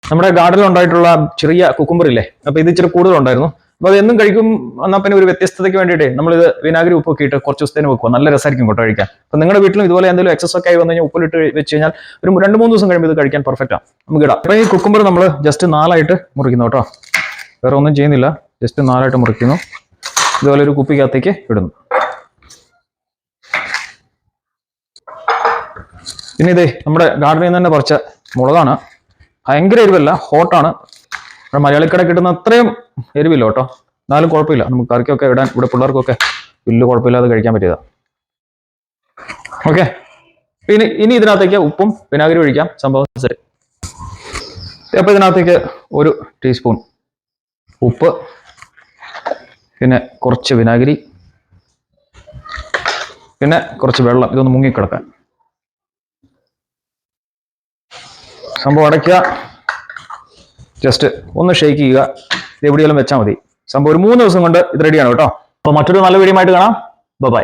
നമ്മുടെ ഗാർഡനിൽ ഉണ്ടായിട്ടുള്ള ചെറിയ കുക്കുംബർ ഇല്ലേ, അപ്പൊ ഇത് ഇച്ചിരി കൂടുതലുണ്ടായിരുന്നു. അപ്പൊ അത് എന്നും കഴിക്കും എന്നാൽ പിന്നെ ഒരു വ്യത്യസ്തതയ്ക്ക് വേണ്ടിയിട്ട് നമ്മളിത് വിനാഗിരി ഉപ്പൊക്കെ ഇട്ട് കുറച്ച് ദിവസത്തേന് വെക്കുക. നല്ല രസമായിരിക്കും കേട്ടോ കഴിക്കാൻ. അപ്പൊ നിങ്ങളുടെ വീട്ടിലും ഇതുപോലെ എന്തെങ്കിലും എക്സസ് ഒക്കെ ആയി വന്നു കഴിഞ്ഞാൽ ഉപ്പിലിട്ട് വെച്ച് കഴിഞ്ഞാൽ ഒരു 2-3 ദിവസം കഴിയുമ്പോൾ ഇത് കഴിക്കാൻ പെർഫെക്റ്റ് ആണ്. നമുക്ക് ഇടാം. അപ്പൊ ഈ കുക്കുംബർ നമ്മൾ ജസ്റ്റ് 4ആയിട്ട് മുറിക്കുന്നു കേട്ടോ. വേറെ ഒന്നും ചെയ്യുന്നില്ല, ജസ്റ്റ് 4ആയിട്ട് മുറിക്കുന്നു. ഇതുപോലെ ഒരു കുപ്പിക്കകത്തേക്ക് ഇടുന്നു. പിന്നെ ഇതേ നമ്മുടെ ഗാർഡനിൽ നിന്ന് തന്നെ പറിച്ച മുളകാണ്. ഭയങ്കര എരിവല്ല, ഹോട്ടാണ്. മലയാളിക്കട കിട്ടുന്ന അത്രയും എരിവില്ല കേട്ടോ, എന്നാലും കുഴപ്പമില്ല. നമുക്ക് കറിക്കൊക്കെ ഇടാൻ ഇവിടെ പിള്ളേർക്കൊക്കെ വലിയ കുഴപ്പമില്ലാതെ കഴിക്കാൻ പറ്റിയതാ. ഓക്കെ, ഇനി ഇതിനകത്തേക്ക് ഉപ്പും വിനാഗിരി ഒഴിക്കാം. സംഭവം ശരി. അപ്പൊ ഇതിനകത്തേക്ക് 1 ടീസ്പൂൺ ഉപ്പ്, പിന്നെ കുറച്ച് വിനാഗിരി, പിന്നെ കുറച്ച് വെള്ളം. ഇതൊന്ന് മുങ്ങിക്കിടക്കാൻ. സംഭവം അടയ്ക്കുക, ജസ്റ്റ് ഒന്ന് ഷെയ്ക്ക് ചെയ്യുക. ഇത് എവിടെയെങ്കിലും വെച്ചാൽ മതി. സംഭവം ഒരു 3 ദിവസം കൊണ്ട് ഇത് റെഡിയാണ് കേട്ടോ. അപ്പൊ മറ്റൊരു നല്ല വീഡിയോ ആയിട്ട് കാണാം. ബൈ.